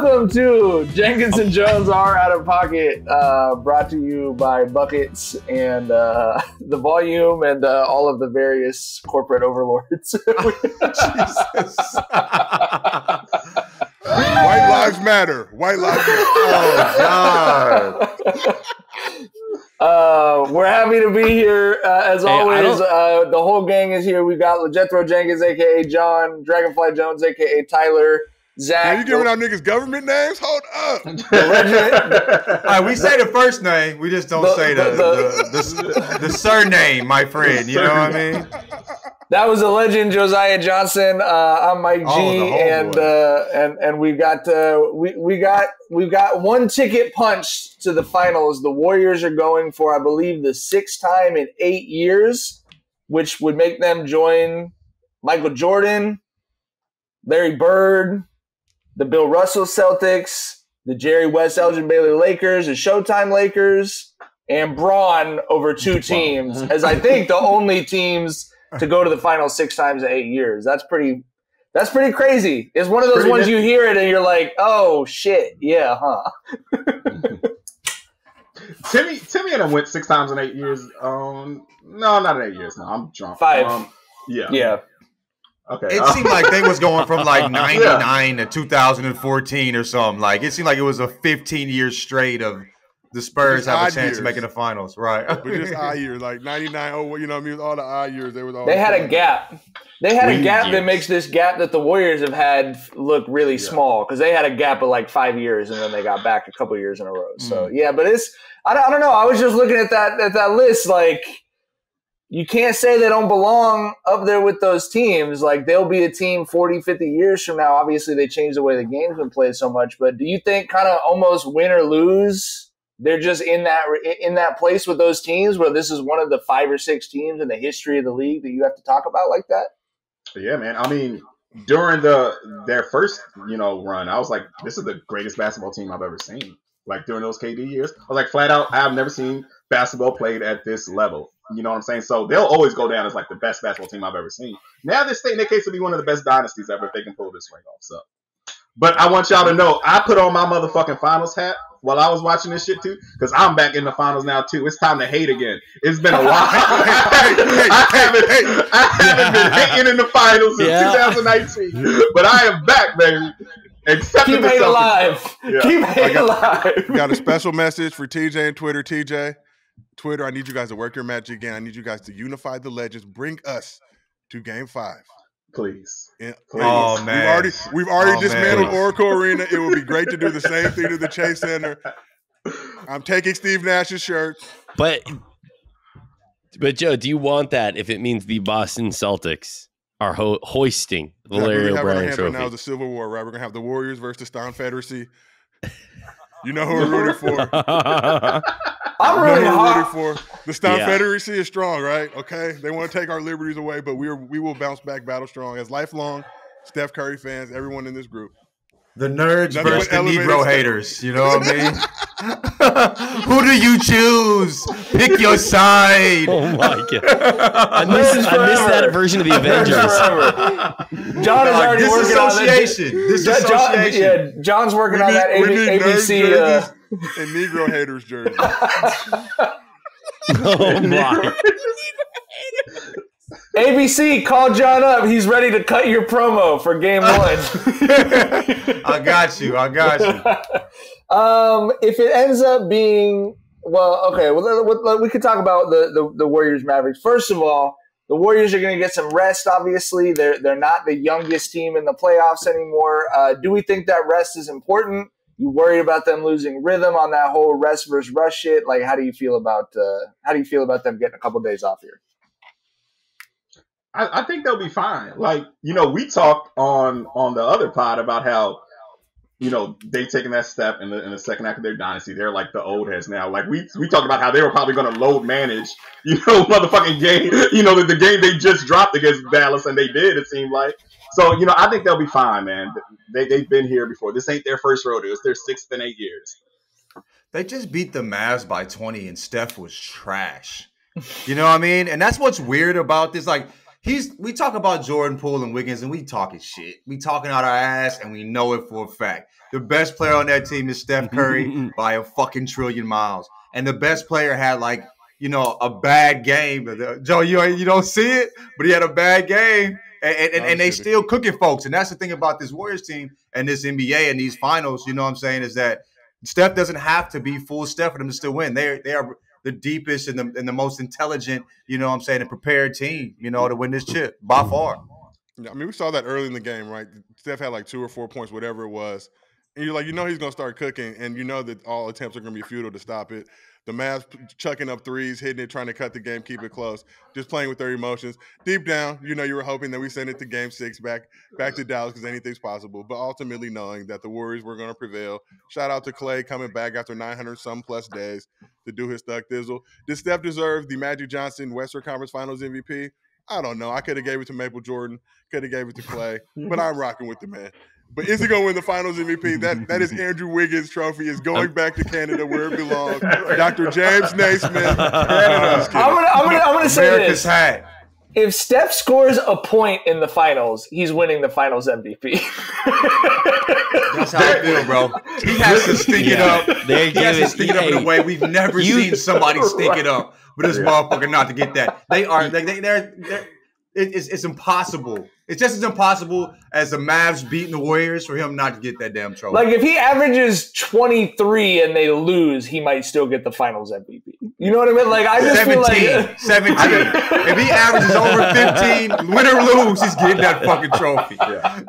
welcome to Jenkins and Jones Are Out of Pocket, brought to you by Buckets and the Volume and all of the various corporate overlords. Jesus. White lives matter. White lives matter. Oh, God. We're happy to be here, as always. The whole gang is here. We got Jethro Jenkins, a.k.a. John, Dragonfly Jones, a.k.a. Tyler, Zach. Are you giving out niggas government names? Hold up. All right, we say the first name. We just don't say the surname, my friend. You know what I mean? That was a legend, Josiah Johnson. I'm Mike G, and we've got one ticket punch to the finals. The Warriors are going for, I believe, the 6th time in 8 years, which would make them join Michael Jordan, Larry Bird, the Bill Russell Celtics, the Jerry West Elgin Baylor Lakers, the Showtime Lakers, and Braun over 2 teams, as I think the only teams to go to the final 6 times in 8 years. That's pretty crazy. It's one of those ones you hear it and you're like, oh shit, yeah, huh? Timmy and I went 6 times in 8 years. No, not in 8 years. No, I'm drunk. 5. Yeah. Okay. It seemed like they was going from like 99 to 2014 or something. Like it seemed like it was a 15 years straight of the Spurs have a chance of making the finals, right? But just odd years, like 99. Oh, you know what I mean? All the odd years, they was all. They had a gap. They had a gap that makes this gap that the Warriors have had look really small, because they had a gap of like 5 years and then they got back a couple years in a row. So but it's I don't know. I was just looking at that list, like. You can't say they don't belong up there with those teams. Like, they'll be a team 40, 50 years from now. Obviously, they changed the way the game's been played so much. But do you think kind of almost win or lose, they're just in that place with those teams where this is one of the 5 or 6 teams in the history of the league that you have to talk about like that? Yeah, man. I mean, during their first run, I was like, this is the greatest basketball team I've ever seen. Like, during those KD years, I was like, flat out, I have never seen basketball played at this level. You know what I'm saying? So they'll always go down as like the best basketball team I've ever seen. Now they're stating their case to be one of the best dynasties ever if they can pull this ring off. So, but I want y'all to know, I put on my motherfucking finals hat while I was watching this shit too, because I'm back in the finals now too. It's time to hate again. It's been a while. I haven't been hating in the finals since 2019, but I am back, baby. Keep hate alive. Yeah. Keep hate alive. We got a special message for TJ and Twitter. TJ, Twitter, I need you guys to work your magic again. I need you guys to unify the legends. Bring us to Game 5. Please. Please. Oh, man. We've already dismantled Oracle Arena. It would be great to do the same thing to the Chase Center. I'm taking Steve Nash's shirt. But Joe, do you want that if it means the Boston Celtics are hoisting the Larry O'Brien trophy? Now is a civil war, right? We're going to have the Warriors versus the Confederacy. You know who we're rooting for. I'm really hard for. The Confederacy is strong, right? Okay, they want to take our liberties away, but we will bounce back battle strong as lifelong Steph Curry fans. Everyone in this group, the nerds versus the Negro haters. You know what I mean? Who do you choose? Pick your side. Oh my god! I missed that version of the Avengers. John is already working on that. John's working on that ABC. And Negro haters jersey. Oh my! ABC, call John up. He's ready to cut your promo for Game 1. I got you. If it ends up being we could talk about the Warriors Mavericks. First of all, the Warriors are going to get some rest. Obviously, they're not the youngest team in the playoffs anymore. Do we think that rest is important? You worried about them losing rhythm on that whole rest versus rush shit? Like, how do you feel about them getting a couple days off here? I think they'll be fine. Like, we talked on the other pod about how, they taking that step in the second act of their dynasty. They're like the old heads now. Like, we talked about how they were probably going to load manage, motherfucking game, the game they just dropped against Dallas, and they did, it seemed like. So, I think they'll be fine, man. They've been here before. This ain't their first rodeo. It's their 6th in 8 years. They just beat the Mavs by 20, and Steph was trash. You know what I mean? And that's what's weird about this. Like, We talk about Jordan Poole and Wiggins, and we talking shit. We talking out our ass, and we know it for a fact. The best player on that team is Steph Curry by a fucking trillion miles. And the best player had a bad game. Joe, you don't see it, but he had a bad game. And they still cooking folks. And that's the thing about this Warriors team and this NBA and these finals, you know what I'm saying, is that Steph doesn't have to be full Steph for them to still win. They are the deepest and the most intelligent, you know what I'm saying, and prepared team, to win this chip by far. Yeah, I mean, we saw that early in the game, right? Steph had 2 or 4 points, whatever it was. And you're he's going to start cooking, and you know that all attempts are going to be futile to stop it. The Mavs chucking up threes, hitting it, trying to cut the game, keep it close, just playing with their emotions. Deep down, you were hoping that we send it to Game 6 back to Dallas because anything's possible. But ultimately knowing that the Warriors were going to prevail. Shout out to Clay coming back after 900-some-plus days to do his thug thizzle. Did Steph deserve the Magic Johnson Western Conference Finals MVP? I don't know. I could have gave it to Maple Jordan, could have gave it to Clay, but I'm rocking with the man. But is he going to win the Finals MVP? That is Andrew Wiggins' trophy. Is going back to Canada where it belongs. Dr. James Naismith. I'm gonna say America's this. hat. If Steph scores a point in the finals, he's winning the Finals MVP. That's how I feel, bro. He has to stink it up. He has to stink it up in a way we've never seen somebody stink it up. But this motherfucker not to get that. It's impossible. It's just as impossible as the Mavs beating the Warriors for him not to get that damn trophy. If he averages 23 and they lose, he might still get the Finals MVP. You know what I mean? I just 17, 17. If he averages over 15, win or lose, he's getting that fucking trophy. Yeah.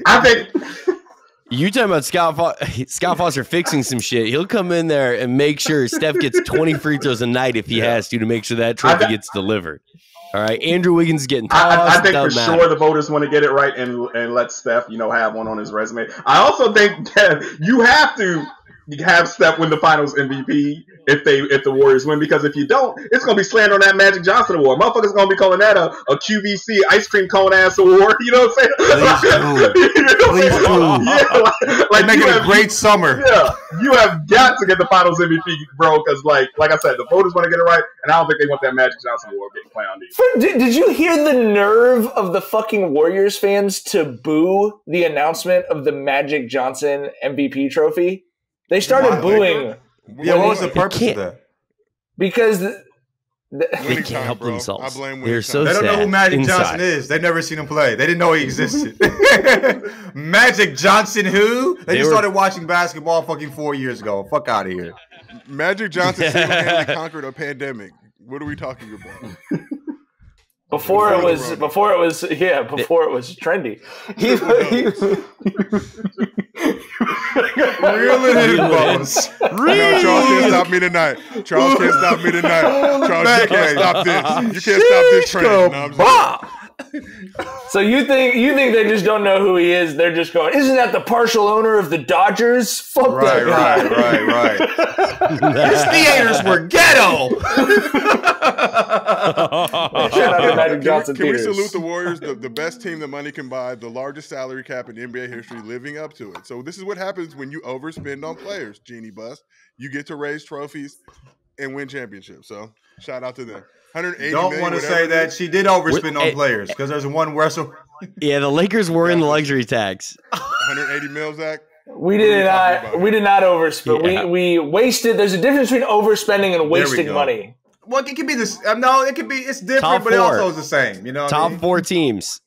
I think you talking about Scott Foster fixing some shit. He'll come in there and make sure Steph gets 20 free throws a night if he has to make sure that trophy gets delivered. All right, Andrew Wiggins is getting tossed. I think for sure the voters want to get it right and let Steph, have one on his resume. I also think that you have to have Steph win the Finals MVP if the Warriors win, because if you don't, it's gonna be slander on that Magic Johnson award. Motherfuckers gonna be calling that a QVC ice cream cone ass award. You know what I'm saying? Please do. Yeah, making a great summer. Yeah, you have got to get the Finals MVP, bro, because like I said, the voters want to get it right, and I don't think they want that Magic Johnson award getting clowned either. Did you hear the nerve of the fucking Warriors fans to boo the announcement of the Magic Johnson MVP trophy? They started booing. Yeah, what was the purpose of that? Because they can't help themselves. I blame They're so They don't know who Magic Johnson is. They've never seen him play. They didn't know he existed. Magic Johnson who? They just started watching basketball fucking 4 years ago. Fuck out of here. Magic Johnson single-handedly conquered a pandemic. What are we talking about? Before it was trendy. Reeling in bones. Charles can't stop me tonight. Charles, you can't stop this. You can't stop this train. So you think they just don't know who he is? They're just going, isn't that the partial owner of the Dodgers? Fuck that guy. Right. His theaters were ghetto. Shout out to Magic Johnson Can we theaters. salute the Warriors, the best team that money can buy, the largest salary cap in NBA history, living up to it. So this is what happens when you overspend on players, Genie Bus. You get to raise trophies and win championships. So shout out to them. 180 Don't want to say that she did overspend on players because there's one wrestle. Yeah, the Lakers were in the luxury tax. 180 mil, Zach. We did not overspend. Yeah. We wasted. There's a difference between overspending and wasting money. Well, it could be this. No, it could be. It's different, but it also is the same. You know, top 4 teams.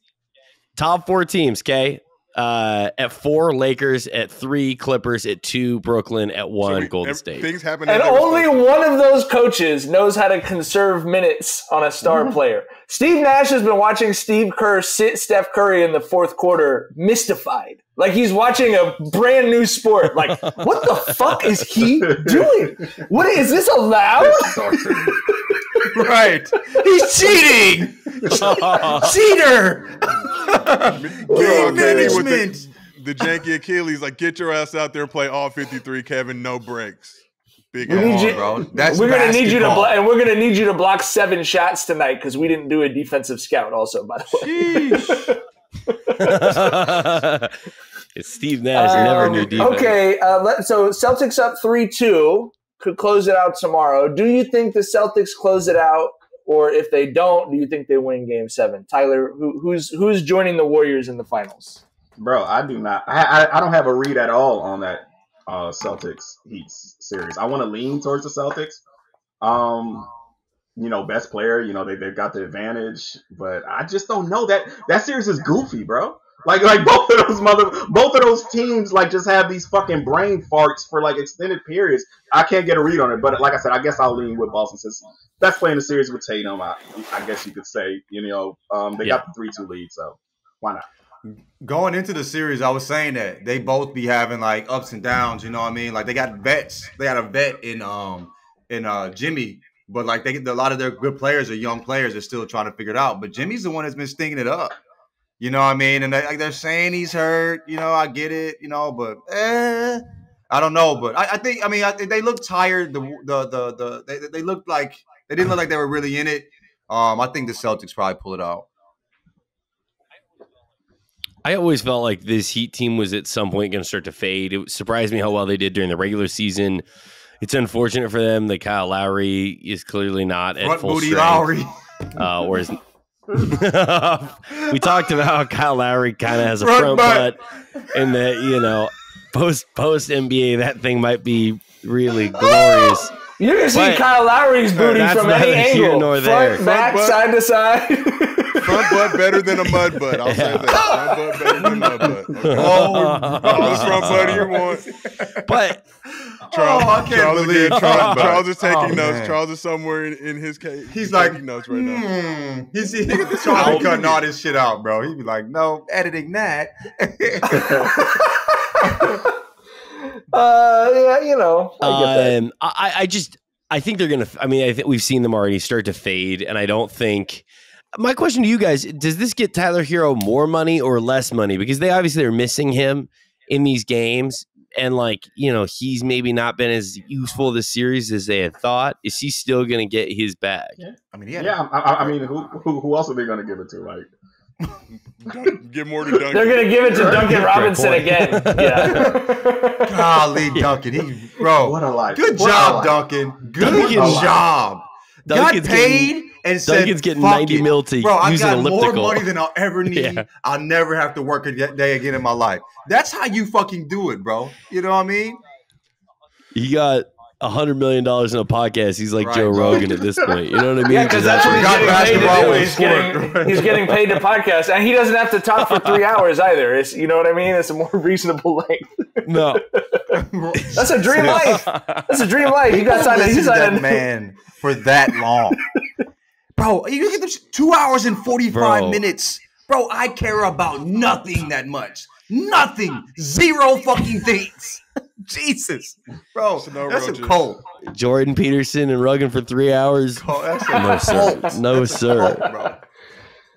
Top 4 teams. Okay. At 4 Lakers, at 3 Clippers, at 2 Brooklyn, at 1 Golden State. Things happen, and only one of those coaches knows how to conserve minutes on a star player. Steve Nash has been watching Steve Kerr sit Steph Curry in the 4th quarter, mystified, like he's watching a brand new sport. Like, what the fuck is he doing? What is this allowed? Right, he's cheating. Cheater. Game management. The janky Achilles, like, get your ass out there and play all 53, Kevin. No breaks. Big bro. That's we're gonna need you to and we're gonna need you to block 7 shots tonight because we didn't do a defensive scout. Also, by the way, it's Steve Nash. Never knew defense. Okay, so Celtics up 3-2. Could close it out tomorrow. Do you think the Celtics close it out or if they don't, do you think they win Game 7? Tyler, who's joining the Warriors in the finals? Bro, I do not. I don't have a read at all on that Celtics Heat series. I want to lean towards the Celtics. Best player. They've got the advantage, but I just don't know that series is goofy, bro. Like both of those teams like just have these fucking brain farts for like extended periods. I can't get a read on it, but like I said, I guess I'll lean with Boston since best player in the series with Tatum. I guess you could say. They got the 3-2 lead, so why not? Going into the series, I was saying that they both be having like ups and downs. You know what I mean? Like they got vets. They got a vet in Jimmy, but like a lot of their good players are young players. They're still trying to figure it out. But Jimmy's the one that's been stinging it up. You know what I mean? And they're saying he's hurt. I get it. But I don't know. But I think they look tired. They looked like they didn't look like they were really in it. I think the Celtics probably pull it out. I always felt like this Heat team was at some point going to start to fade. It surprised me how well they did during the regular season. It's unfortunate for them that Kyle Lowry is clearly not at full strength. Lowry. Or is we talked about how Kyle Lowry kind of has a front butt, and that post NBA that thing might be really glorious. You can see Kyle Lowry's booty from any angle, front, back, side to side. Front butt better than a mud butt. I'll say that. Front butt better than a mud butt. Okay. What front butt do you want? But Charles is taking notes. Charles is somewhere in his case. He's like taking notes right now. He's Charles cutting all this shit out, bro. He'd be like, no, editing that. I think they're gonna. I think we've seen them already start to fade, and I don't think. My question to you guys: does this get Tyler Hero more money or less money? Because they obviously are missing him in these games, and he's maybe not been as useful this series as they had thought. Is he still going to get his bag? Yeah. Who else are they going to give it to? Like, give more to Duncan. They're going to give it to Duncan Robinson again. Yeah. Golly, Duncan, bro. What a life. Good job, Duncan. Good job. Got paid. And Duncan's getting 90 mil to use an elliptical. I got more money than I'll ever need. Yeah. I'll never have to work a day again in my life. That's how you fucking do it, bro. You know what I mean? He got $100 million in a podcast. He's like Joe Rogan at this point. You know what I mean? Yeah, because that's what he's getting paid to do. He's getting paid to podcast. And he doesn't have to talk for 3 hours either. You know what I mean? It's a more reasonable length. No. That's a dream life. That's a dream life. You got that man for that long. Bro, you get this 2 hours and 45 minutes. Bro, I care about nothing that much. Nothing. Zero fucking things. Jesus. Bro, that's a cult. Jordan Peterson and Ruggin for 3 hours. No, sir. No, sir. Bro.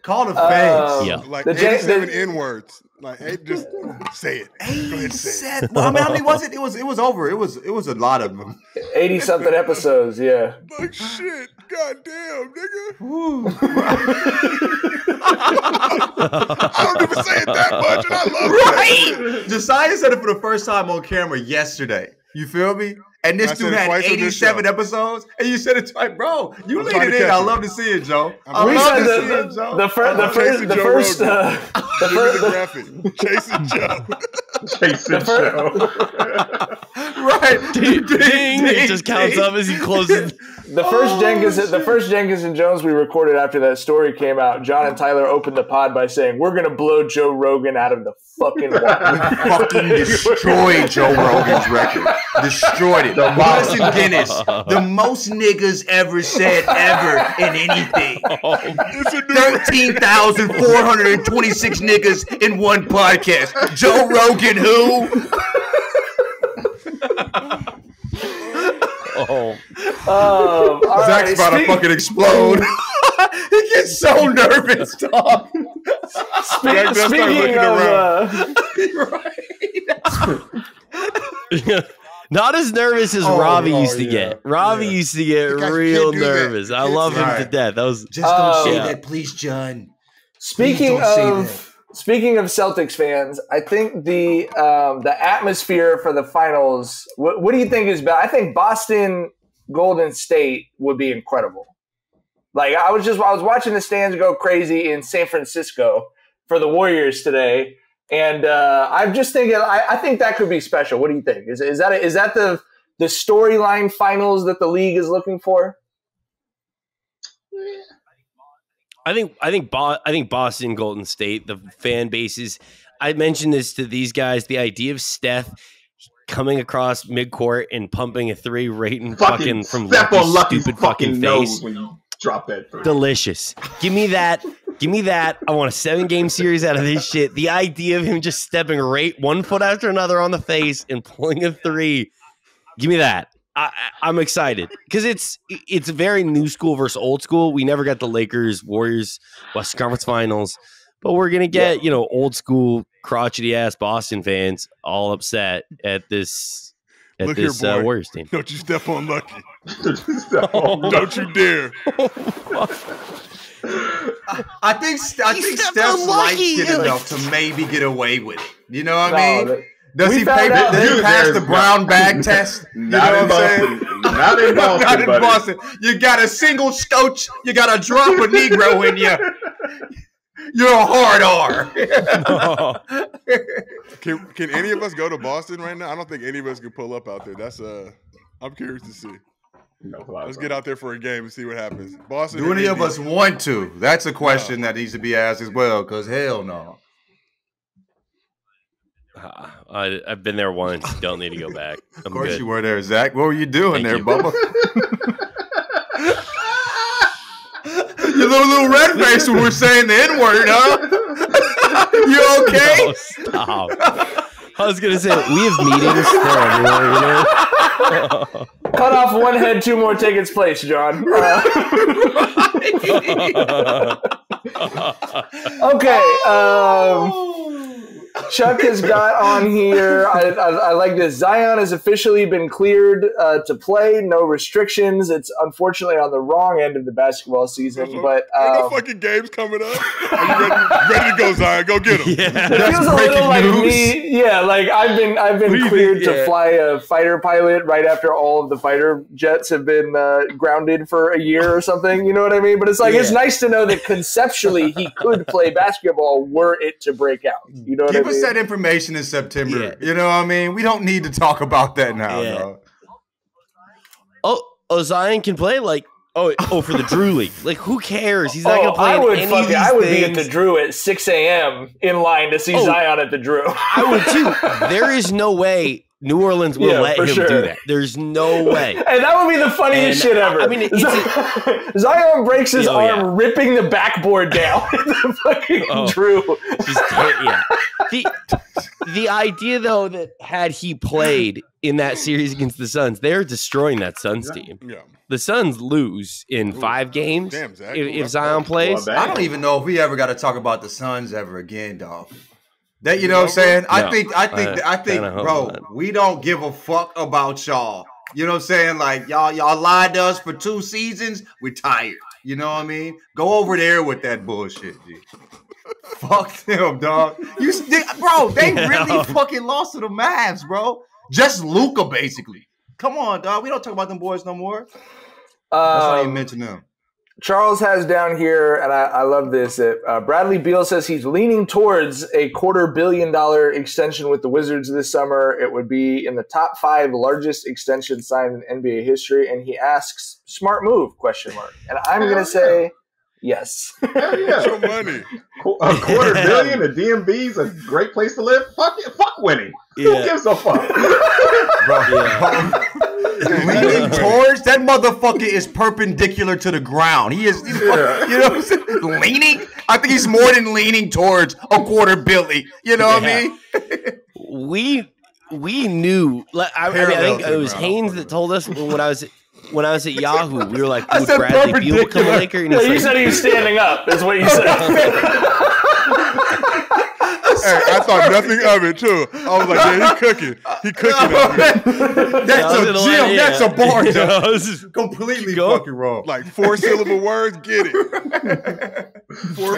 Call the face. Yeah. Like 87 N-words. Like, just say it. Go ahead and say it. Well, how many was it? It was over. It was a lot of them. 80-something episodes, yeah. Like, shit. Goddamn, nigga. I don't even say it that much, and I love it. Josiah said it for the first time on camera yesterday. You feel me? And this dude had 87 episodes, and you said it twice, bro. You laid it in. I love to see it, Joe. I love to see it, Joe. The first Chasing Joe. Chasing Joe. Right. Ding. It just counts up as he closes. The first Jenkins and Jones we recorded after that story came out, John and Tyler opened the pod by saying, "We're gonna blow Joe Rogan out of the fucking water." Fucking destroyed Joe Rogan's record. Destroyed it. Listen, Guinness, the most niggas ever said ever in anything. 13,426 niggas in one podcast. Joe Rogan, who? Zach's about to fucking explode. He gets so nervous, dog. Speaking of, not as nervous as Ravi used to get. Ravi used to get real nervous. I love him to death. That was just don't say that, please, John. Speaking of Celtics fans, I think the atmosphere for the finals. What do you think is best? I think Boston Golden State would be incredible. Like I was watching the stands go crazy in San Francisco for the Warriors today, and I'm just thinking I think that could be special. What do you think? Is that the storyline finals that the league is looking for? I think Boston, Golden State, the fan bases. I mentioned this to these guys. The idea of Steph coming across midcourt and pumping a three right in fucking from Lucky's stupid fucking face. When you drop that three. Delicious. Give me that. Give me that. I want a 7-game series out of this shit. The idea of him just stepping right 1 foot after another on the face and pulling a three. Give me that. I'm excited because it's very new school versus old school. We never got the Lakers, Warriors, Western Conference Finals, but we're gonna get old school crotchety ass Boston fans all upset at this Warriors team. Don't you step on Lucky? Don't you dare! I think Steph's light skin enough to maybe get away with it. You know what I mean? Does he pass the brown bag test? Not in Boston. Not in Boston. You got a single scotch. You got a drop of Negro in you. You're a hard R. Can any of us go to Boston right now? I don't think any of us can pull up out there. That's I'm curious to see. No, let's get out there for a game and see what happens. Boston. Do any of us want to? That's a question that needs to be asked as well. Because hell no. I've been there once. Don't need to go back. Of course you were there, Zach. What were you doing there, Bubba? Your little red face when we're saying the N-word, huh? You okay? No, stop. I was going to say, we have meetings there. Cut off one head, 2 more tickets, place, John. Okay. Chuck has got on here. I like this. Zion has officially been cleared to play. No restrictions. It's unfortunately on the wrong end of the basketball season, but no fucking games coming up. Are you ready to go, Zion? Go get him. Yeah. It feels a little like me. Yeah, like I've been cleared to fly a fighter pilot right after all of the fighter jets have been grounded for a year or something. You know what I mean? But it's like it's nice to know that conceptually he could play basketball were it to break out. You know what I mean? Give us that information in September. Yeah. You know what I mean? We don't need to talk about that now. Yeah. Oh, Zion can play for the Drew League. Like, who cares? He's not going to play I would be at the Drew at 6 a.m. in line to see Zion at the Drew. I would too. There is no way New Orleans will let him do that. There's no way. And that would be the funniest shit ever. I mean, Zion breaks his arm ripping the backboard down. The fucking Drew. The idea, though, that had he played in that series against the Suns, they're destroying that Suns team. Yeah. The Suns lose in 5 games if Zion plays. I don't even know if we ever got to talk about the Suns ever again, dog. That you know what I'm saying? No. I think, bro, we don't give a fuck about y'all. You know what I'm saying? Like y'all lied to us for 2 seasons. We're tired. You know what I mean? Go over there with that bullshit, G. Fuck them, dog. Bro, they really fucking lost to the Mavs, bro. Just Luka, basically. Come on, dog. We don't talk about them boys no more. That's why you mention them. Charles has down here, and I love this. Bradley Beal says he's leaning towards a $250 million extension with the Wizards this summer. It would be in the top 5 largest extensions signed in NBA history. And he asks, smart move, ? And I'm going to say yes. Hell yeah. Your money. A $250 million at DMV's a great place to live? Fuck winning. Who gives a fuck? Leaning towards that motherfucker is perpendicular to the ground. He's you know what I'm saying? Leaning. I think he's more than leaning towards a $250 million. You know what I mean? We knew. I think it was Haynes that told us when I was at Yahoo. We were like, would Bradley Beal become a Laker? And you said he was standing up. Is what you said. Hey, I thought nothing of it too. I was like, yeah, he cooking. He cooking. That's a gym. That's a bar. This is completely fucking wrong. Like 4-syllable words, get it. 4.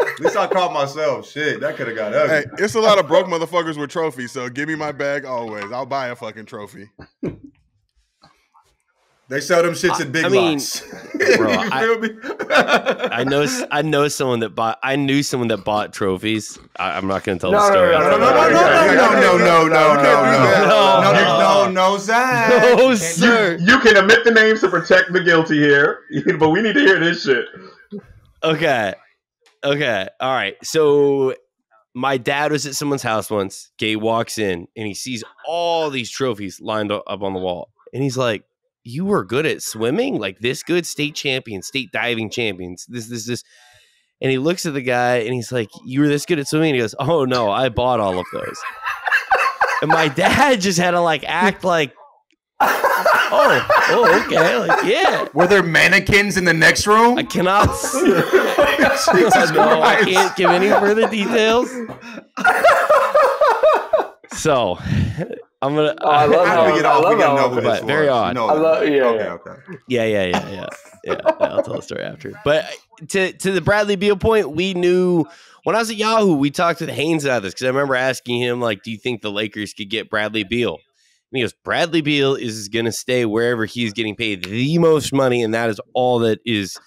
At least I caught myself. Shit, that could have got ugly. Hey, it's a lot of broke motherfuckers with trophies, so give me my bag always. I'll buy a fucking trophy. They sell them shits at Big Lots. Bro, I know someone that bought. I knew someone that bought trophies. I'm not going to tell the story. No, Zach. No, sir. You can omit the names to protect the guilty here, but we need to hear this shit. Okay. All right. So my dad was at someone's house once. Gay walks in and he sees all these trophies lined up on the wall, and he's like, "You were good at swimming? Like this good? State champions, state diving champions, this." And he looks at the guy and he's like, "You were this good at swimming?" And he goes, "Oh no, I bought all of those." And my dad just had to like act like, oh, okay, like yeah. Were there mannequins in the next room? I cannot. No, I can't give any further details. So I'm gonna. I love how we get off. But very odd. No, I love, okay. Yeah. I'll tell the story after. But to the Bradley Beal point, we knew when I was at Yahoo, we talked with Haynes about this because I remember asking him, like, do you think the Lakers could get Bradley Beal? And he goes, Bradley Beal is going to stay wherever he's getting paid the most money, and that is all that is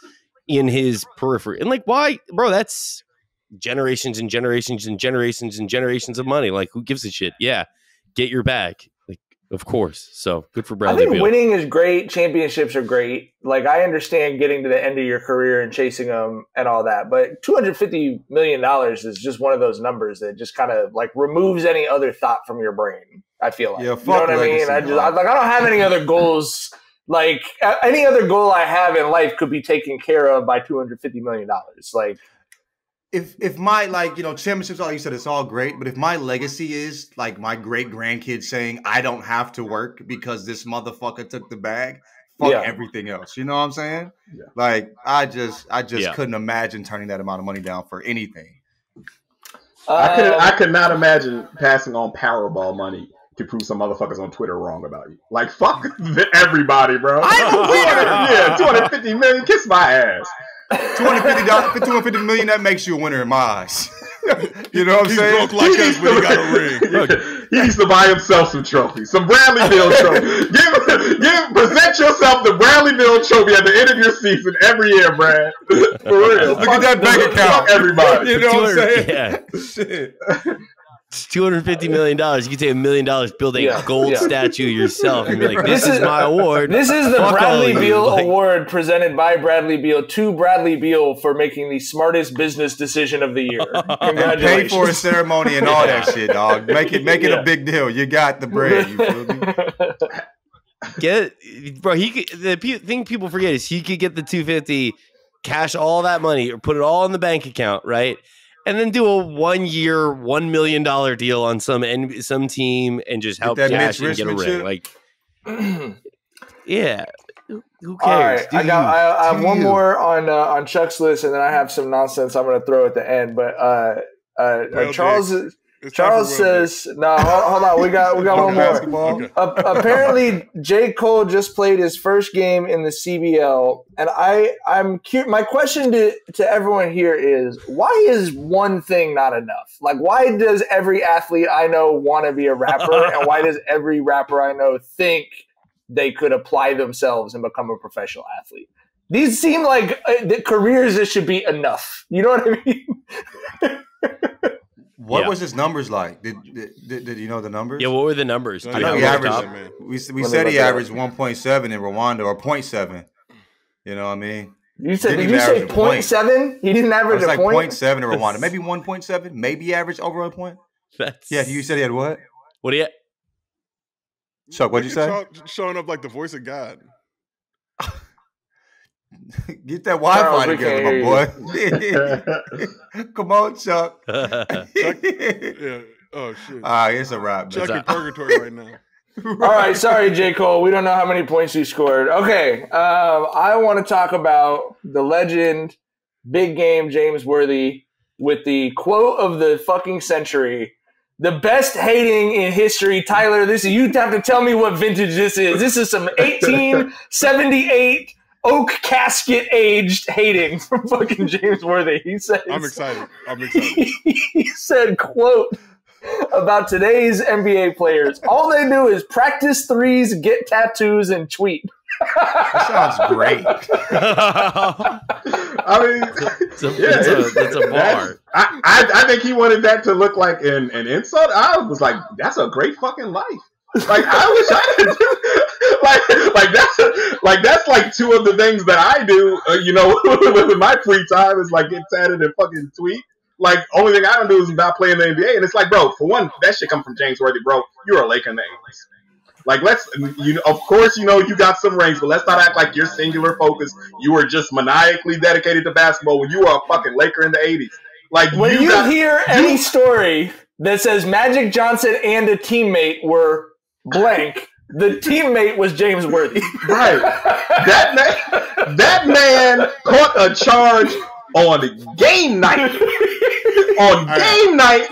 in his periphery. And like, why, bro? That's generations and generations and generations and generations of money. Like, who gives a shit? Yeah, get your bag. Like, of course. So good for Bradley Beal. I think winning is great. Championships are great. Like, I understand getting to the end of your career and chasing them and all that, but $250 million is just one of those numbers that just kind of like removes any other thought from your brain. I feel like, yeah, you know what I mean? I don't have any other goals. Like any other goal I have in life could be taken care of by $250 million. Like, if my, like, you know, championships, all you said, it's all great, but if my legacy is like my great grandkids saying I don't have to work because this motherfucker took the bag, fuck everything else. You know what I'm saying? Yeah. Like, I just couldn't imagine turning that amount of money down for anything. I could not imagine passing on Powerball money to prove some motherfuckers on Twitter wrong about you. Like, fuck everybody, bro. I'm a winner. Yeah, $250 million, kiss my ass. $250 million, that makes you a winner in my eyes. You know what I'm saying? He's broke like us, but he got a ring. He needs to buy himself some trophies, some Bradley Beal trophy. Present yourself the Bradley Beal trophy at the end of your season every year, Brad. For real. Look at that bank account, everybody. You know what I'm saying? Yeah. Shit. It's $250 million. You can take $1 million, build a gold statue yourself, and be like, "This is my award." This is the Bradley Beal Award presented by Bradley Beal to Bradley Beal for making the smartest business decision of the year. Congratulations. Pay for a ceremony and all that shit, dog. Make it a big deal. You got the bread. You feel me? Bro, the thing people forget is he could get the $250, cash all that money, or put it all in the bank account, right? And then do a 1 year, $1 million deal on some team and just help cash and get a ring. Like, yeah, who cares? All right, I have one more on Chuck's list, and then I have some nonsense I'm going to throw at the end. But Charles says, "No, hold on. We got one more." Okay. Apparently, J. Cole just played his first game in the CBL, and I'm curious. My question to everyone here is: why is one thing not enough? Like, why does every athlete I know want to be a rapper, and why does every rapper I know think they could apply themselves and become a professional athlete? These seem like the careers that should be enough. You know what I mean? What was his numbers like? Did you know the numbers? Yeah, what were the numbers? I know he averaged. We said he averaged 1.7 in Rwanda, or 0.7. You know what I mean? You said, did you say 0.7? He didn't average a point? Like 0.7 in Rwanda, maybe 1.7, maybe he averaged over a point. Yeah, you said he had what? What do you? Chuck, what'd you say? Showing up like the voice of God. Get that Wi-Fi together, my boy. Come on, Chuck. Chuck, yeah. Oh shit. It's a wrap. Chuck in purgatory right now. All right, sorry, J. Cole. We don't know how many points you scored. Okay, I want to talk about the legend, big game James Worthy, with the quote of the fucking century. The best hating in history. Tyler, you have to tell me what vintage this is. This is some 1878 oak casket aged hating from fucking James Worthy. He said, I'm excited. He said, quote, about today's NBA players, all they do is practice threes, get tattoos, and tweet. That sounds great. I mean, it's a bar. I think he wanted that to look like an insult. I was like, that's a great fucking life. Like, I wish I could do that's like two of the things that I do. With my free time is like get tatted and fucking tweet. Like, only thing I don't do is not play in the NBA. And it's like, bro, for one, that shit come from James Worthy, bro. You're a Laker in the 80s. Like, of course, you got some rings, but let's not act like you're singular focused. You were just maniacally dedicated to basketball when you were a fucking Laker in the 80s. Like, when you hear any story that says Magic Johnson and a teammate were blank, the teammate was James Worthy. Right. That man caught a charge on game night. Game night,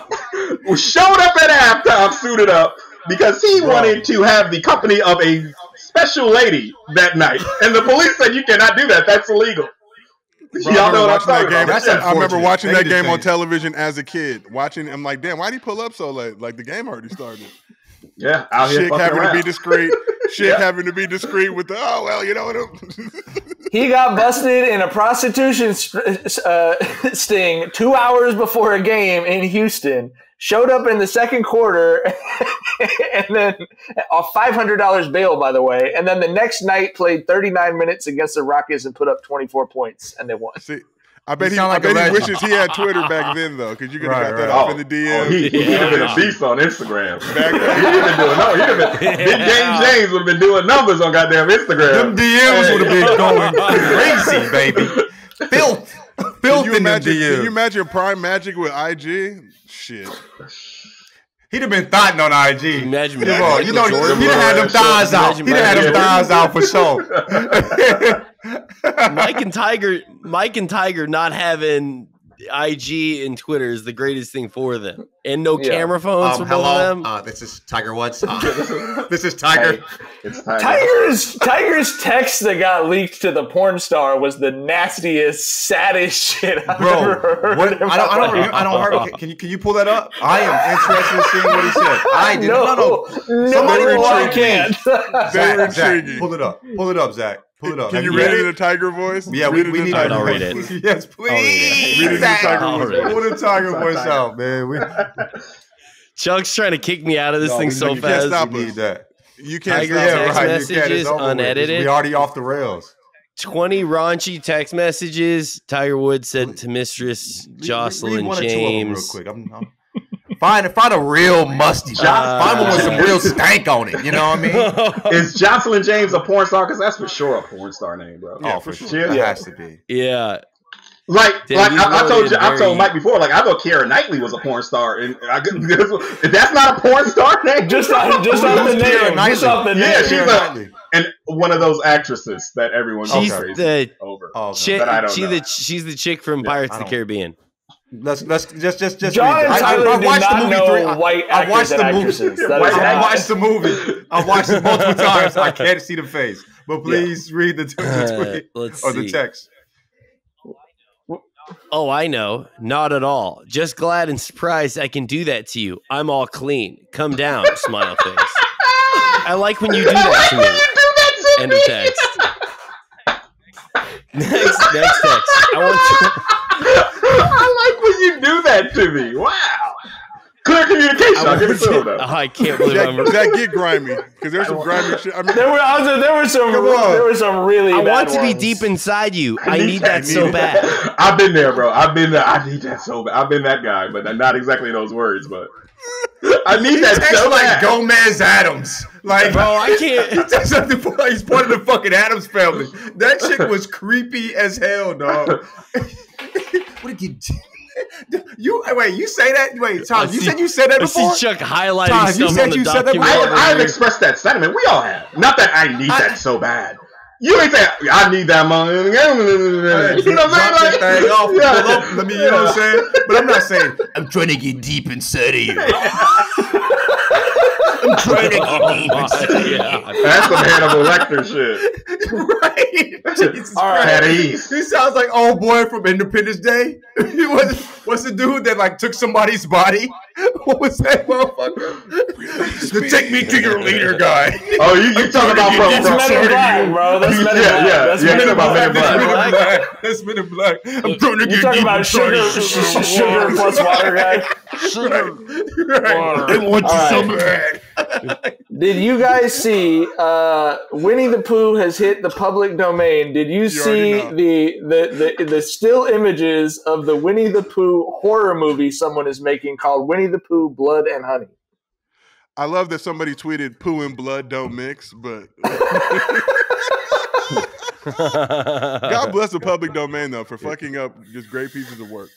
showed up at halftime, suited up, because he wanted to have the company of a special lady that night. And the police said, you cannot do that. That's illegal. Y'all know what I'm talking about. I remember watching that game on television as a kid. I'm like, damn, why'd he pull up so late? Like, the game already started. Yeah, out here Chick having around. to be discreet. Having to be discreet with the, He got busted in a prostitution sting 2 hours before a game in Houston. Showed up in the second quarter, and then a $500 bail, by the way. And then the next night played 39 minutes against the Rockets and put up 24 points, and they won. See, I bet he wishes he had Twitter back then, though, because you could have got that off in the DM. He'd have been a beast on Instagram. Big Game James would have been doing numbers on goddamn Instagram. Them DMs would have been going crazy, baby. Filth in them DMs. Can you imagine Prime Magic with IG? Shit. He'd have been thotting on IG. Imagine he'd have had them thighs out. He'd have had them thighs out for sure. Mike and Tiger not having IG and Twitter is the greatest thing for them. And no camera phones for both of them. This is Tiger Woods. This is Tiger. Hey, it's Tiger's text that got leaked to the porn star was the nastiest, saddest shit I've ever heard. I don't heard. Can you pull that up? I am interested in seeing what he said. I did no. I can't. Very intriguing. Pull it up. Pull it up, Zach. Pull it up. Can you read it in a Tiger voice? Yeah, we need to read it. Yes, please. Read it in a Tiger voice. Pull the Tiger voice out, man. Chuck's trying to kick me out of this thing so fast. We need that. You can't Tiger text messages unedited. We already off the rails. 20 raunchy text messages Tiger Woods sent to Mistress Jocelyn James. Real quick. Find a real musty. Find one with some real stank on it. You know what I mean? Is Jocelyn James a porn star? Because that's for sure a porn star name, bro. Yeah, for sure. It has to be. Yeah. I told Mike before, like, I thought Keira Knightley was a porn star, and if that's not a porn star name, just off the name. Yeah, she's and one of those actresses that everyone she's the over. She's the chick from Pirates of the Caribbean. Let's just John and Tyler did not know white actors and actresses. I watched the movie. I've watched it multiple times. I can't see the face, but please read the tweet or the text. Oh, I know. Not at all. Just glad and surprised I can do that to you. I'm all clean. Come down, smile face. I like when you do that to me. End of text. Next text. I like when you do that to me. Wow. Clear communication. I'll give it to him, though. I can't believe that get grimy because there's some grimy shit. I mean, there were some really bad I want to ones. be deep inside you. I need that so bad. I've been there, bro. I've been there. I need that so bad. I've been that guy, but not exactly those words, but I need that so bad. Like Gomez Adams. Like, bro, I can't. He's part of the fucking Adams family. That chick was creepy as hell, dog. What did you do? You say that? Wait, Tom, you said you said that before? I see Chuck highlighting stuff on the documentary. I have expressed that sentiment. We all have. Not that I need that so bad. You ain't say I need that money. You know what I'm saying? Let me, you know what I'm saying? But I'm not saying I'm trying to get deep inside of you. I'm trying to get deep inside of you. That's some Hannibal Lecter shit. Right. Jesus all right. At ease. He sounds like old boy from Independence Day. He was What's the dude that like took somebody's body? What was that motherfucker? Take me to your leader, guy. Oh, you talking about That's Men in Black, bro. That's Men in Black. Yeah, That's yeah. Men in About Men in Black. Black. That's Men in Black. I'm trying to You get talking deep about sugar plus water guy? Sugar. Water. They want you All so right. bad. Did you guys see Winnie the Pooh has hit the public domain? Did you see the still images of the Winnie the Pooh horror movie someone is making called Winnie the Pooh Blood and Honey? I love that somebody tweeted poo and blood don't mix, but God bless the public domain though for fucking up just great pieces of work.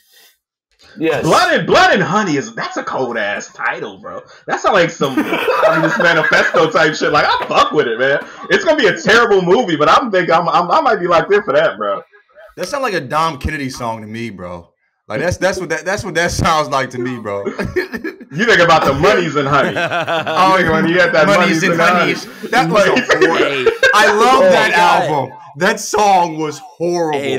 Yes. Blood and Honey that's a cold ass title, bro. That's not like some Communist Manifesto type shit. Like I fuck with it, man. It's gonna be a terrible movie, but I might be locked in for that, bro. That sounds like a Dom Kennedy song to me, bro. Like that's what that sounds like to me, bro. You think about the Monies and Honey. Oh, when you had that Monies and Honeys. That was horrible. I love that album. That song was horrible. Hey,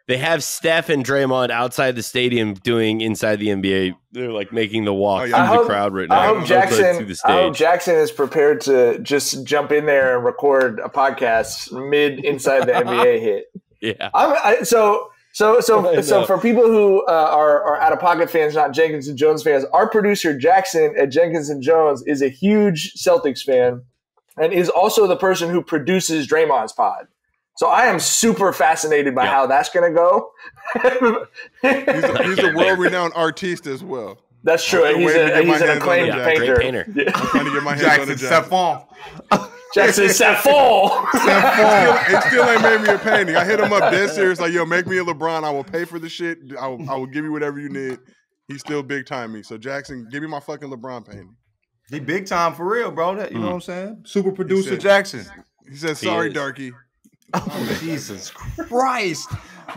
they have Steph and Draymond outside the stadium doing inside the NBA. They're like making the walk through the crowd right now. I hope Jackson is prepared to just jump in there and record a podcast mid inside the NBA hit. Yeah. So for people who are Out of Pocket fans, not Jenkins and Jones fans, our producer Jackson at Jenkins and Jones is a huge Celtics fan and is also the person who produces Draymond's pod. So I am super fascinated by how that's going to go. He's a world-renowned artiste as well. That's true. He's an acclaimed painter. Great painter. I'm trying to get my hands on it. Jackson Saffon. It still ain't made me a painting. I hit him up dead serious, like, yo, make me a LeBron. I will pay for the shit. I will give you whatever you need. He's still big time me. So Jackson, give me my fucking LeBron painting. He big time for real, bro. You know what I'm saying? Super producer Jackson. He said, sorry, Darky. Oh, Jesus Christ.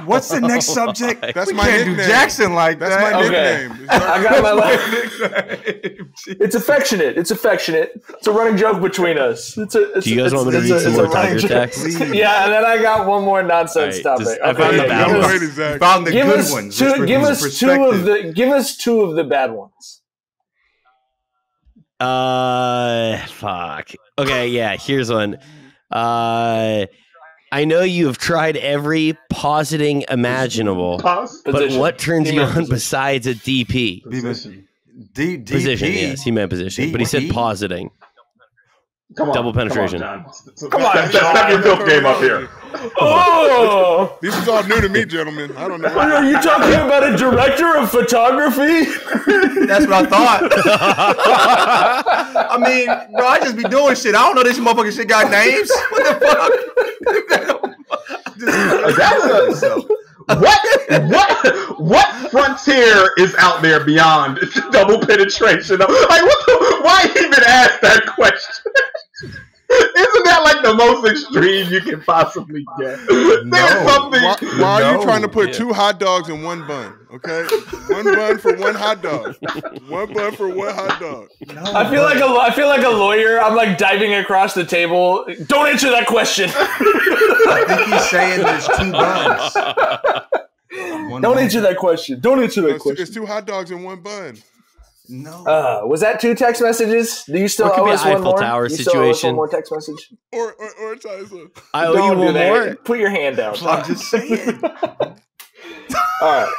What's the next subject? That's my can't nickname. do Jackson like That's that. my nickname. I got my nickname. It's affectionate. It's affectionate. It's a running joke between us. Do you guys want me to read some more Tiger text? Yeah, and then I got one more nonsense topic. I found the bad ones. Found the good ones. Give us two of the bad ones. Fuck. Okay, yeah, here's one. I know you have tried every positing imaginable, but what turns you on besides a DP? Position. Position, yes, he meant position, but he said positing. Come on, double penetration. Come on, step your filth game up here. Oh, this is all new to me, gentlemen. I don't know. Are you talking about a director of photography? That's what I thought. I mean, bro, I just be doing shit. I don't know this motherfucking shit got names. What the fuck? What frontier is out there beyond double penetration? Like, why even ask that question? Isn't that like the most extreme you can possibly get? There's something. Why are you trying to put two hot dogs in one bun? Okay, one bun for one hot dog. One bun for one hot dog. No, I feel like a lawyer. I'm like diving across the table. Don't answer that question. I think he's saying there's two buns. Don't answer that question. Don't answer that question. It's two hot dogs in one bun. No. Was that two text messages? Do you still owe us one more? Tower situation. Still owe us one more text message? Or Tyson. I owe you one more? Put your hand down. I'm just saying. All right.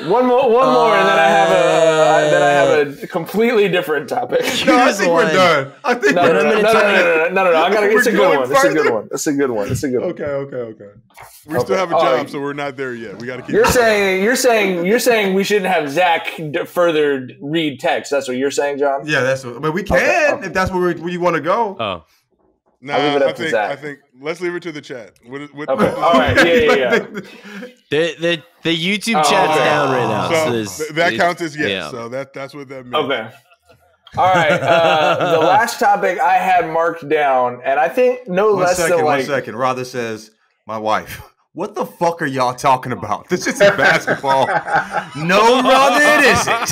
One more, and then I have a completely different topic. No, I think we're done. I think no. I gotta. It's a good one. It's a good one. Okay. We still have a job, so we're not there yet. We got to keep. You're saying we shouldn't have Zach further read text. That's what you're saying, John. Yeah, that's what. But we can if that's where you want to go. Oh. Nah, I think let's leave it to the chat. Okay. All right. Yeah. The YouTube chat's down right now. So that counts as yes. Yeah. So that's what that means. Okay. All right. The last topic I had marked down, and I think one second. Rather says, my wife. What the fuck are y'all talking about? This isn't basketball. No, brother, it isn't.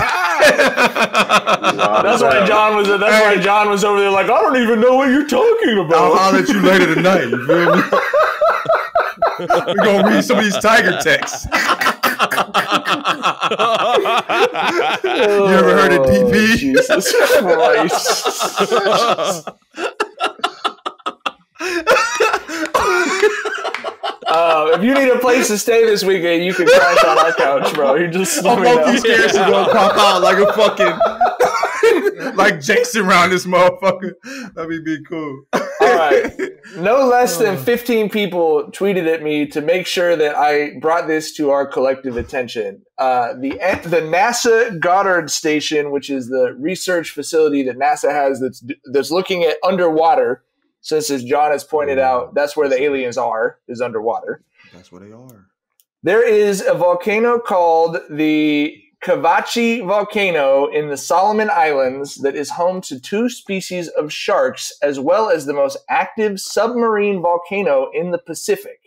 That's why John was. Why John was over there like, I don't even know what you're talking about. I'll holler at you later tonight. You feel me? We're gonna read some of these Tiger texts. You ever heard of DP? Jesus Christ. If you need a place to stay this weekend, you can crash on our couch, bro. You just let me know. Scared to go pop out like a fucking like Jason around this motherfucker. That'd be cool. All right. No less than 15 people tweeted at me to make sure that I brought this to our collective attention. The NASA Goddard Station, which is the research facility that NASA has that's looking at underwater. Since, as John has pointed out, that's where the aliens are, is underwater. That's where they are. There is a volcano called the Cavachi Volcano in the Solomon Islands that is home to 2 species of sharks, as well as the most active submarine volcano in the Pacific.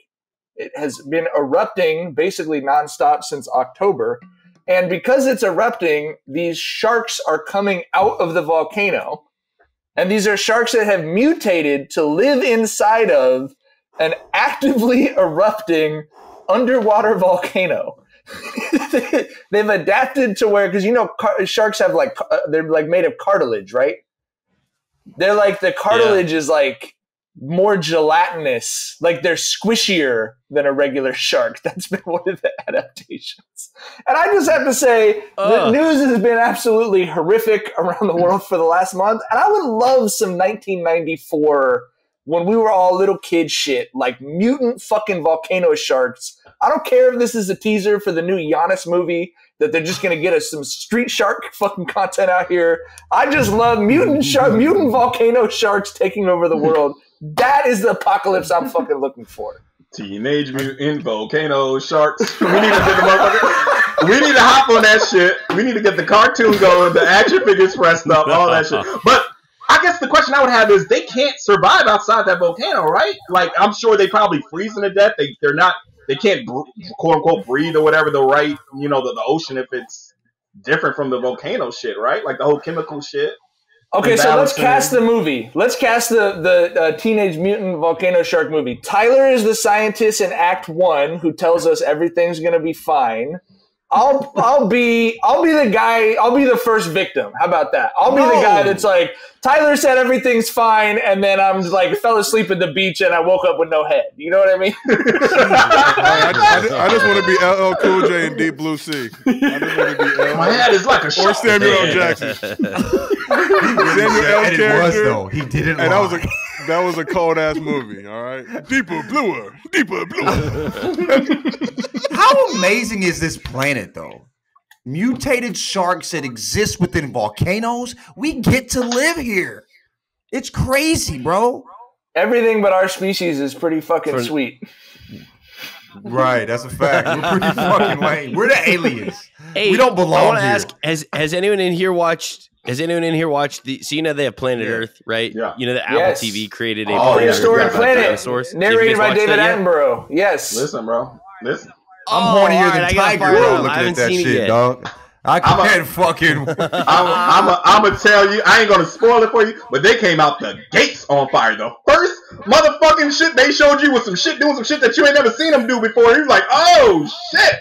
It has been erupting basically nonstop since October. And because it's erupting, these sharks are coming out of the volcano. And these are sharks that have mutated to live inside of an actively erupting underwater volcano. They've adapted to where, because sharks have they're like made of cartilage, right? They're like the cartilage is like more gelatinous, like they're squishier than a regular shark. That's been one of the adaptations. And I just have to say, the news has been absolutely horrific around the world for the last month. And I would love some 1994, when we were all little kid shit, like mutant fucking volcano sharks. I don't care if this is a teaser for the new Giannis movie, that they're just going to get us some street shark fucking content out here. I just love mutant volcano sharks taking over the world. That is the apocalypse I'm fucking looking for. Teenage Mutant Volcano Sharks. We need to get the motherfucker. We need to hop on that shit. We need to get the cartoon going, the action figures pressed up, all that shit. But I guess the question I would have is, they can't survive outside that volcano, right? Like, I'm sure they probably freezing to death. They can't quote unquote breathe or whatever the ocean if it's different from the volcano shit, right? Like the whole chemical shit. Okay, so let's cast the movie. Let's cast the Teenage Mutant Volcano Shark movie. Tyler is the scientist in Act 1 who tells us everything's gonna be fine. I'll be the guy. I'll be the first victim. How about that? I'll be the guy that's like, Tyler said everything's fine, and then I'm like fell asleep at the beach and I woke up with no head. You know what I mean? I just want to be LL Cool J in Deep Blue Sea. I just want to be LL. My head is like a or Samuel L. Jackson. Samuel L. character. He didn't. And that was a cold ass movie. All right, deeper, bluer. How amazing is this planet, though? Mutated sharks that exist within volcanoes. We get to live here. It's crazy, bro. Everything but our species is pretty fucking sweet. Right, that's a fact. We're pretty fucking lame. We're the aliens. Hey, we don't belong I want to here. ask: Has anyone in here watched? Has anyone in here watched the? So they have Planet Earth, right? Yeah. You know that Apple TV created a Prehistoric Planet, dinosaurs. narrated by David Attenborough. Yes. Listen, bro. Listen. I'm hornier than Tiger, bro. Looking I haven't at that seen it shit, yet. dog. I can't fucking. I'm gonna tell you. I ain't gonna spoil it for you, but they came out the gates on fire. The first motherfucking shit they showed you was some shit doing some shit that you ain't never seen them do before. You was like, oh shit.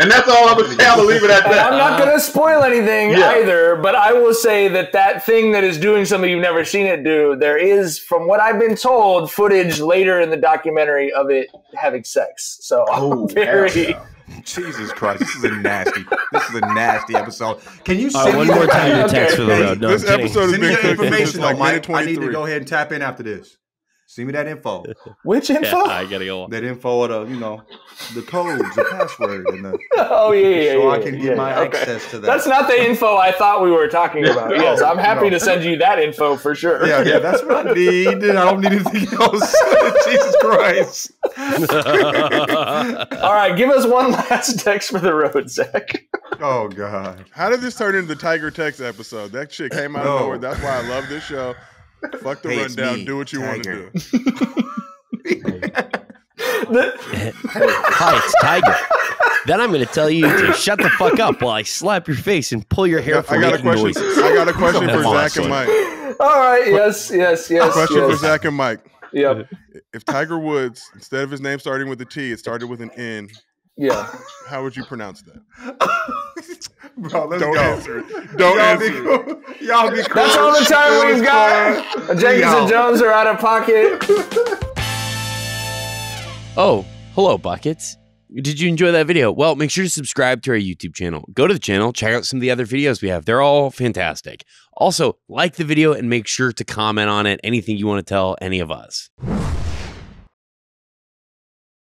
And that's all I'm going to say. I'm going to leave it at that. I'm not going to spoil anything either, but I will say that thing that is doing something you've never seen it do, there is, from what I've been told, footage later in the documentary of it having sex. So I'm very... Jesus Christ, this is a nasty episode. Can you send one me more time your text for the road? No, this episode has send me been that cooking information, since though, like Mike. I need to 23. go ahead and tap in after this. Send me that info. Which info? Yeah, I gotta go on. That info of the codes, the password, and the so I can get my access to that. That's not the info I thought we were talking about. Yes, I'm happy to send you that info for sure. Yeah, that's what I need. I don't need anything else. Jesus Christ. All right, give us one last text for the road, Zach. Oh, God. How did this turn into the Tiger Text episode? That shit came out of nowhere. That's why I love this show. Fuck the rundown. Do what you want to do. Hi, it's Tiger. Then I'm going to tell you to shut the fuck up while I slap your face and pull your hair for making noises. I got a question for Zach and Mike. All right, yes. Question for Zach and Mike. Yep. If Tiger Woods, instead of his name starting with a T, it started with an N. Yeah. How would you pronounce that? Bro, let's Don't go. answer it. Don't answer it. Y'all be cool. That's all the time we've got. Jenkins and Jones are out of pocket. Oh, hello, Buckets. Did you enjoy that video? Well, make sure to subscribe to our YouTube channel. Go to the channel, check out some of the other videos we have. They're all fantastic. Also, like the video and make sure to comment on it, anything you want to tell any of us.